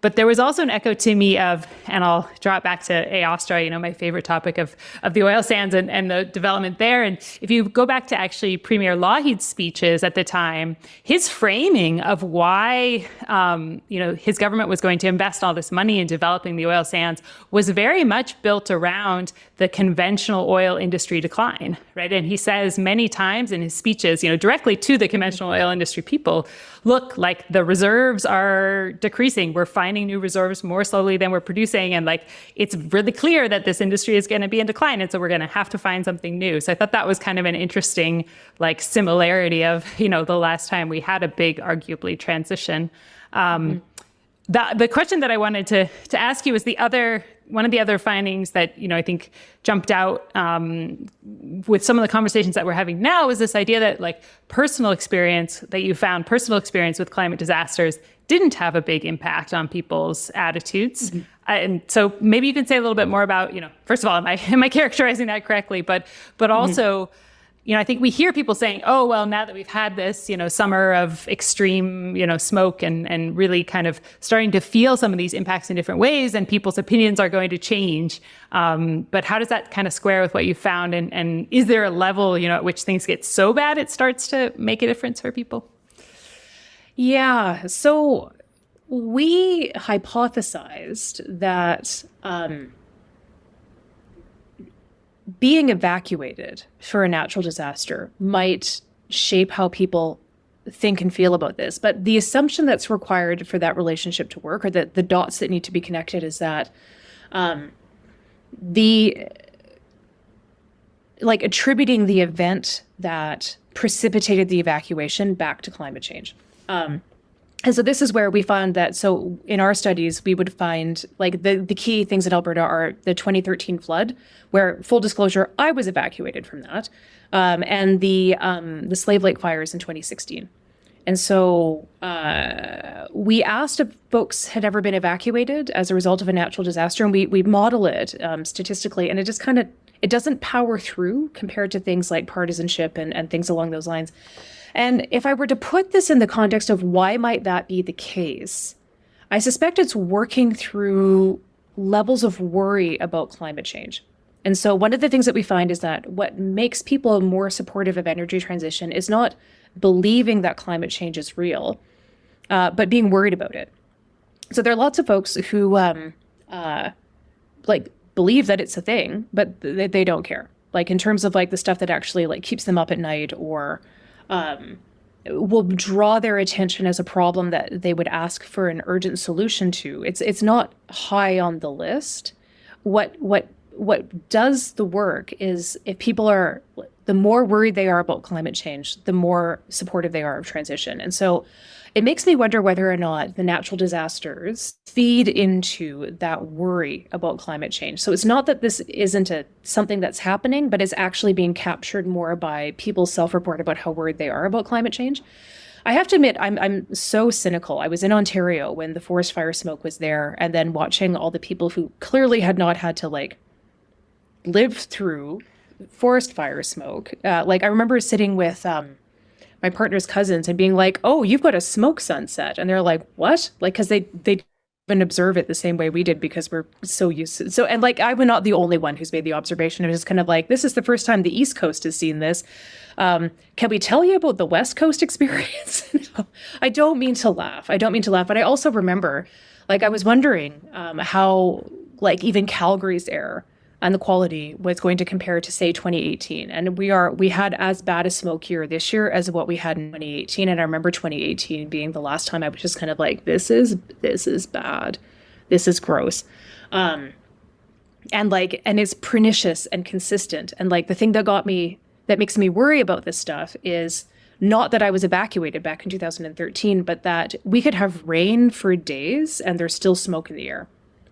But there was also an echo to me of, and I'll draw it back to Aostra, my favorite topic of the oil sands and the development there. And if you go back to actually Premier Lougheed's speeches at the time, his framing of why, his government was going to invest all this money in developing the oil sands was very much built around the conventional oil industry decline, right? And he says many times in his speeches, directly to the conventional oil industry people, look, like the reserves are decreasing. We're finding new reserves more slowly than we're producing. And it's really clear that this industry is going to be in decline. And so we're going to have to find something new. So I thought that was kind of an interesting similarity of, the last time we had a big, arguably, transition. The question that I wanted to ask you is one of the other findings that, I think jumped out with some of the conversations that we're having now is this idea that personal experience with climate disasters didn't have a big impact on people's attitudes. Mm-hmm. And so maybe you can say a little bit more about, first of all, am I characterizing that correctly? But also, I think we hear people saying, oh, well, now that we've had this, summer of extreme, smoke and really kind of starting to feel some of these impacts in different ways and people's opinions are going to change. But how does that kind of square with what you found? And is there a level, at which things get so bad it starts to make a difference for people? Yeah. So we hypothesized that being evacuated for a natural disaster might shape how people think and feel about this. But the assumption that's required for that relationship to work, or the dots that need to be connected, is that attributing the event that precipitated the evacuation back to climate change. And so this is where we found that, so in our studies, we would find the key things in Alberta are the 2013 flood, where, full disclosure, I was evacuated from that, and the Slave Lake fires in 2016. And so we asked if folks had ever been evacuated as a result of a natural disaster, and we model it statistically, and it just it doesn't power through compared to things like partisanship and things along those lines. And if I were to put this in the context of why might that be the case, I suspect it's working through levels of worry about climate change. And so one of the things that we find is that what makes people more supportive of energy transition is not believing that climate change is real, but being worried about it. So there are lots of folks who believe that it's a thing, but they don't care. In terms of the stuff that actually keeps them up at night, or will draw their attention as a problem that they would ask for an urgent solution to. It's not high on the list. What does the work is, if people are, the more worried they are about climate change, the more supportive they are of transition. And so it makes me wonder whether or not the natural disasters feed into that worry about climate change. So it's not that this isn't something that's happening, but it's actually being captured more by people's self-report about how worried they are about climate change. I have to admit, I'm so cynical. I was in Ontario when the forest fire smoke was there, and then watching all the people who clearly had not had to live through forest fire smoke. I remember sitting with my partner's cousins and being like, oh, you've got a smoke sunset. And they're like, what? Because they didn't observe it the same way we did, because we're so used to it. So, and I'm not the only one who's made the observation. It was just kind of this is the first time the East Coast has seen this. Can we tell you about the West Coast experience? No, I don't mean to laugh. But I also remember, I was wondering how, even Calgary's air and the quality was going to compare to, say, 2018. And we had as bad a smoke here this year as what we had in 2018. And I remember 2018 being the last time I was just kind of this is bad. This is gross. and it's pernicious and consistent. And like the thing that makes me worry about this stuff is not that I was evacuated back in 2013, but that we could have rain for days and there's still smoke in the air.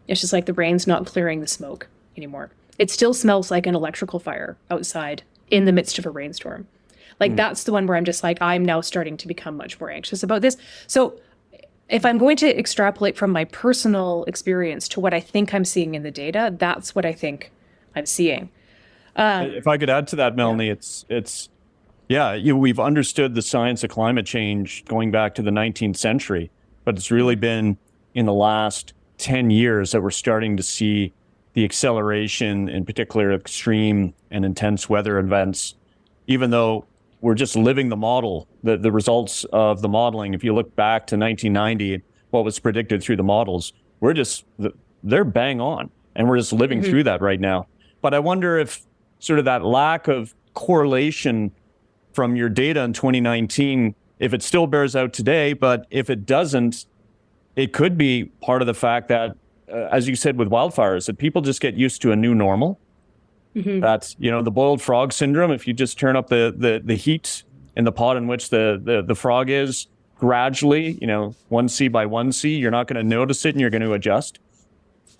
It's just like the rain's not clearing the smoke anymore. It still smells like an electrical fire outside in the midst of a rainstorm. Like that's the one where I'm just like, I'm now starting to become much more anxious about this. So if I'm going to extrapolate from my personal experience to what I think I'm seeing in the data, that's what I think I'm seeing. If I could add to that, Melanee, we've understood the science of climate change going back to the 19th century, but it's really been in the last 10 years that we're starting to see the acceleration, in particular extreme and intense weather events, even though we're just living the model, the results of the modeling. If you look back to 1990, what was predicted through the models, they're bang on, and we're just living through that right now. But I wonder if sort of that lack of correlation from your data in 2019, if it still bears out today, but if it doesn't, it could be part of the fact that, as you said with wildfires, that people just get used to a new normal. That's, the boiled frog syndrome. If you just turn up the heat in the pot in which the frog is gradually, 1C by 1C, you're not going to notice it and you're going to adjust.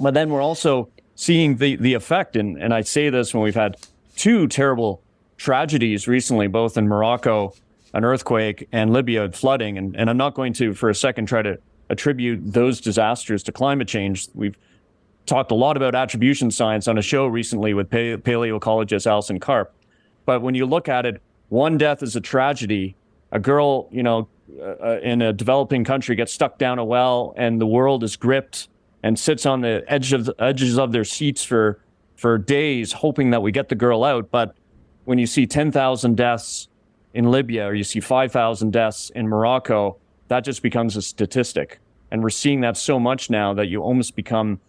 But then we're also seeing the effect. And I say this when we've had two terrible tragedies recently, both in Morocco, an earthquake, and Libya, flooding. And I'm not going to, for a second, try to attribute those disasters to climate change. We've talked a lot about attribution science on a show recently with paleoecologist Alison Karp. But when you look at it, one death is a tragedy. A girl, in a developing country gets stuck down a well and the world is gripped and sits on the edges of their seats for days, hoping that we get the girl out. But when you see 10,000 deaths in Libya, or you see 5,000 deaths in Morocco, that just becomes a statistic. And we're seeing that so much now that you almost become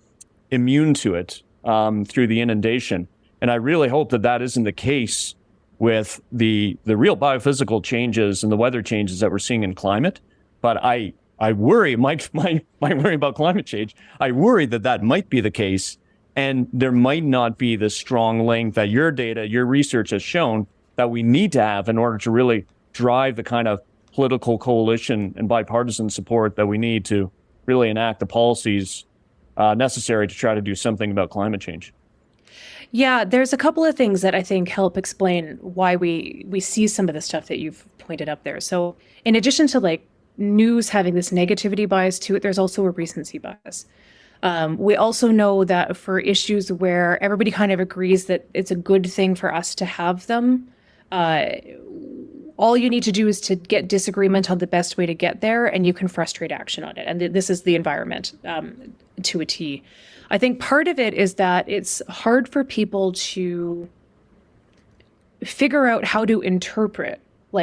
immune to it through the inundation. And I really hope that isn't the case with the real biophysical changes and the weather changes that we're seeing in climate. But I worry, my worry about climate change, I worry that might be the case. And there might not be the strong link that your data, your research has shown that we need to have in order to really drive the kind of political coalition and bipartisan support that we need to really enact the policies necessary to try to do something about climate change. Yeah, there's a couple of things that I think help explain why we see some of the stuff that you've pointed up there. So in addition to news having this negativity bias to it, there's also a recency bias. We also know that for issues where everybody kind of agrees that it's a good thing for us to have them, all you need to do is to get disagreement on the best way to get there, and you can frustrate action on it. And this is the environment to a T. I think part of it is that it's hard for people to figure out how to interpret,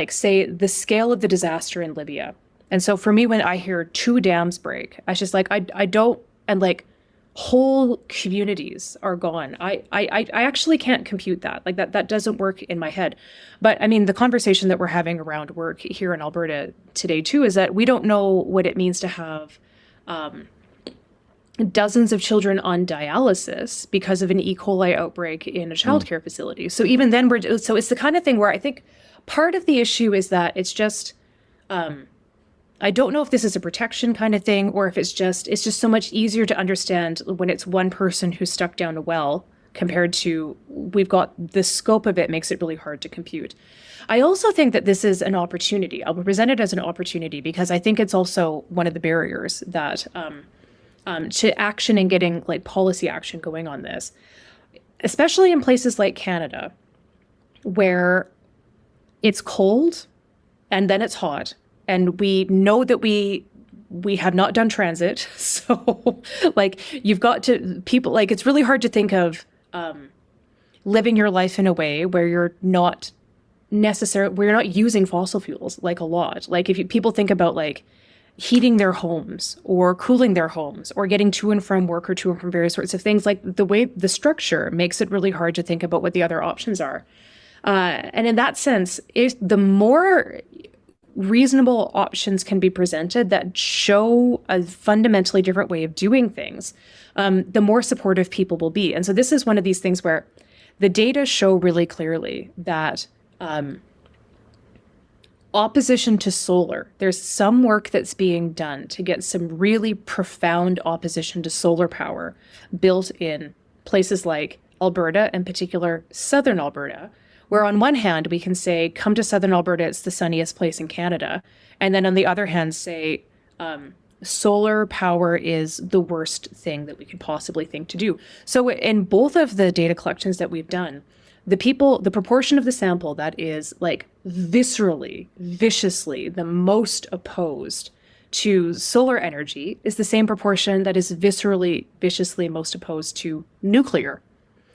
say, the scale of the disaster in Libya. And so for me, when I hear 2 dams break, I was just I don't, and whole communities are gone. I actually can't compute that. That doesn't work in my head. But I mean, the conversation that we're having around work here in Alberta today too is that we don't know what it means to have dozens of children on dialysis because of an E. coli outbreak in a childcare facility. So even then so it's the kind of thing where I think part of the issue is that it's just, I don't know if this is a protection kind of thing or if it's just so much easier to understand when it's one person who's stuck down a well compared to we've got the scope of it makes it really hard to compute. I also think that this is an opportunity. I'll present it as an opportunity because I think it's also one of the barriers that to action and getting policy action going on this, especially in places like Canada, where it's cold and then it's hot. And we know that we have not done transit. So you've got to people it's really hard to think of living your life in a way where you're not using fossil fuels a lot. If people think about heating their homes or cooling their homes or getting to and from work or to and from various sorts of things, the way the structure makes it really hard to think about what the other options are. And in that sense, the more reasonable options can be presented that show a fundamentally different way of doing things, the more supportive people will be. And so this is one of these things where the data show really clearly that opposition to solar, there's some work that's being done to get some really profound opposition to solar power built in places like Alberta, in particular southern Alberta, where on one hand we can say, come to southern Alberta, it's the sunniest place in Canada. And then on the other hand, say, solar power is the worst thing that we could possibly think to do. So in both of the data collections that we've done, the proportion of the sample that is like viscerally, viciously the most opposed to solar energy is the same proportion that is viscerally, viciously most opposed to nuclear.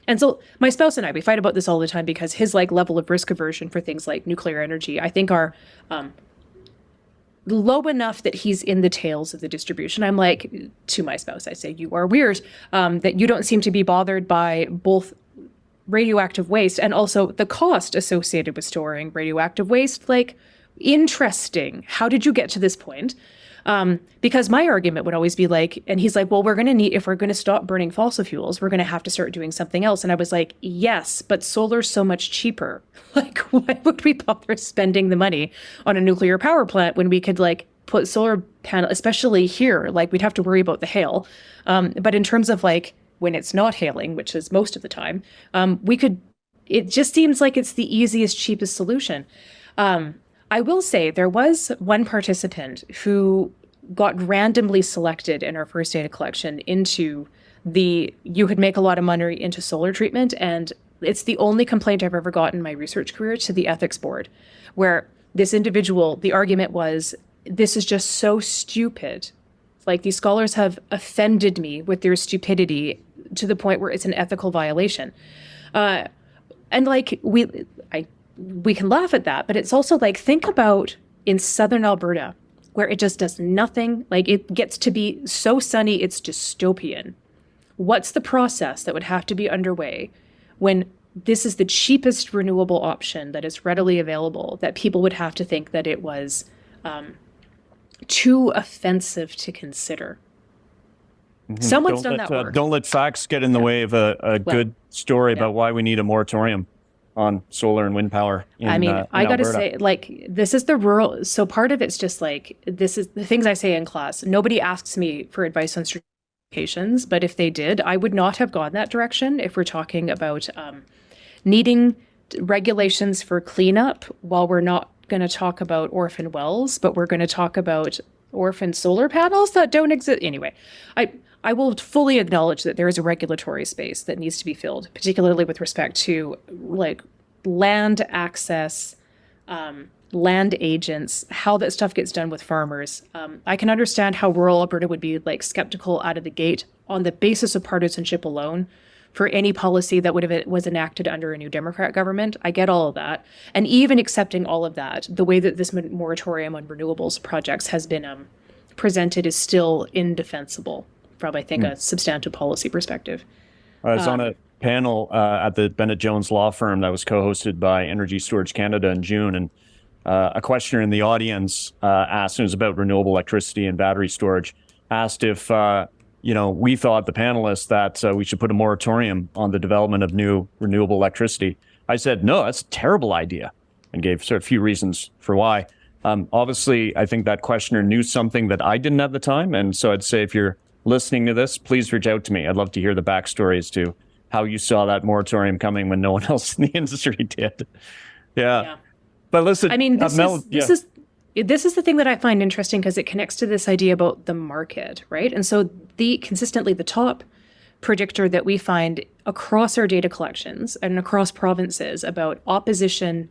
And so my spouse and I, we fight about this all the time because his like level of risk aversion for things like nuclear energy, I think are low enough that he's in the tails of the distribution. I'm like, to my spouse, I say, you are weird, that you don't seem to be bothered by both radioactive waste and also the cost associated with storing radioactive waste. Like, interesting. How did you get to this point? Because my argument would always be like, and he's like, well, if we're going to stop burning fossil fuels, we're going to have to start doing something else. And I was like, yes, but solar's so much cheaper. Like, why would we bother spending the money on a nuclear power plant when we could like put solar panel, especially here, like we'd have to worry about the hail. But in terms of like when it's not hailing, which is most of the time, it just seems like it's the easiest, cheapest solution. I will say there was one participant who got randomly selected in our first data collection into you could make a lot of money into solar treatment. And it's the only complaint I've ever gotten in my research career to the ethics board, where this individual, the argument was, this is just so stupid. Like, these scholars have offended me with their stupidity to the point where it's an ethical violation. And like, we can laugh at that, but it's also like, think about in southern Alberta, where it just does nothing. Like, it gets to be so sunny, it's dystopian. What's the process that would have to be underway when this is the cheapest renewable option that is readily available, that people would have to think that it was too offensive to consider? Mm-hmm. Someone's done that work. Don't let facts get in the way of a good story about why we need a moratorium on solar and wind power in I got to say, like, this is the rural. So part of it's just like, this is the things I say in class. Nobody asks me for advice on certifications, but if they did, I would not have gone that direction if we're talking about needing regulations for cleanup, while we're not going to talk about orphan wells, but we're going to talk about orphan solar panels that don't exist. Anyway, I will fully acknowledge that there is a regulatory space that needs to be filled, particularly with respect to like land access, land agents, how that stuff gets done with farmers. I can understand how rural Alberta would be like skeptical out of the gate on the basis of partisanship alone for any policy that was enacted under a new Democrat government. I get all of that. And even accepting all of that, the way that this moratorium on renewables projects has been presented is still indefensible from, I think, a substantive policy perspective. I was on a panel at the Bennett Jones law firm that was co-hosted by Energy Storage Canada in June, and a questioner in the audience asked, and it was about renewable electricity and battery storage, asked if we thought, the panelists, that we should put a moratorium on the development of new renewable electricity. I said, no, that's a terrible idea, and gave sort of a few reasons for why. Obviously, I think that questioner knew something that I didn't at the time, and so I'd say if you're listening to this, please reach out to me. I'd love to hear the backstory as to how you saw that moratorium coming when no one else in the industry did. Yeah. But listen, I mean, this is the thing that I find interesting, because it connects to this idea about the market, right? And so consistently the top predictor that we find across our data collections and across provinces about opposition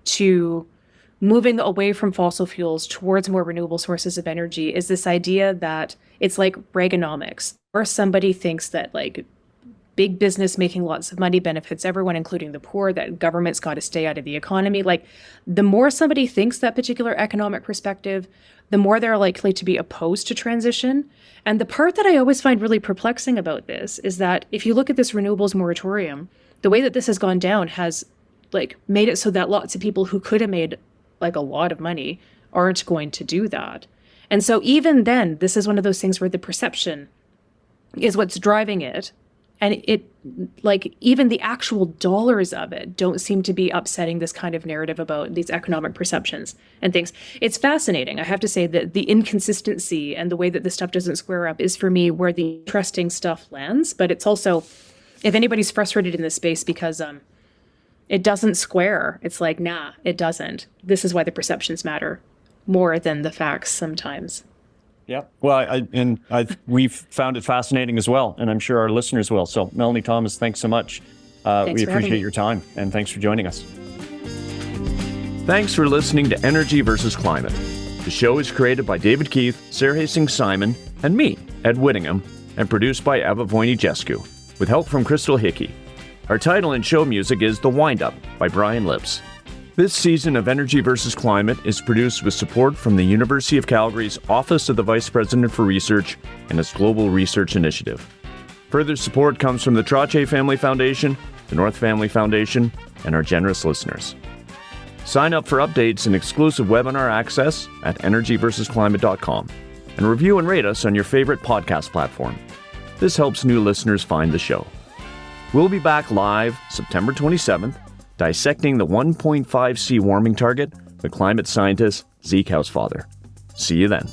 to moving away from fossil fuels towards more renewable sources of energy is this idea that it's like Reaganomics, or somebody thinks that like big business making lots of money benefits everyone, including the poor, that government's got to stay out of the economy. Like, the more somebody thinks that particular economic perspective, the more they're likely to be opposed to transition. And the part that I always find really perplexing about this is that if you look at this renewables moratorium, the way that this has gone down has like made it so that lots of people who could have made like a lot of money aren't going to do that. And so even then, this is one of those things where the perception is what's driving it. And it, like, even the actual dollars of it don't seem to be upsetting this kind of narrative about these economic perceptions and things. It's fascinating. I have to say that the inconsistency and the way that this stuff doesn't square up is, for me, where the interesting stuff lands. But it's also, if anybody's frustrated in this space because it doesn't square, it's like, nah, it doesn't. This is why the perceptions matter more than the facts sometimes. Yeah, well, we've found it fascinating as well, and I'm sure our listeners will. So, Melanee Thomas, thanks so much. We appreciate your time, and thanks for joining us. Thanks for listening to Energy versus Climate. The show is created by David Keith, Sara Hastings-Simon, and me, Ed Whittingham, and produced by Eva Voynigescu, with help from Crystal Hickey. Our title and show music is The Wind-Up by Brian Lips. This season of Energy versus Climate is produced with support from the University of Calgary's Office of the Vice President for Research and its Global Research Initiative. Further support comes from the Trache Family Foundation, the North Family Foundation, and our generous listeners. Sign up for updates and exclusive webinar access at energyversusclimate.com and review and rate us on your favorite podcast platform. This helps new listeners find the show. We'll be back live September 27th, dissecting the 1.5C warming target with climate scientist Zeke Housefather. See you then.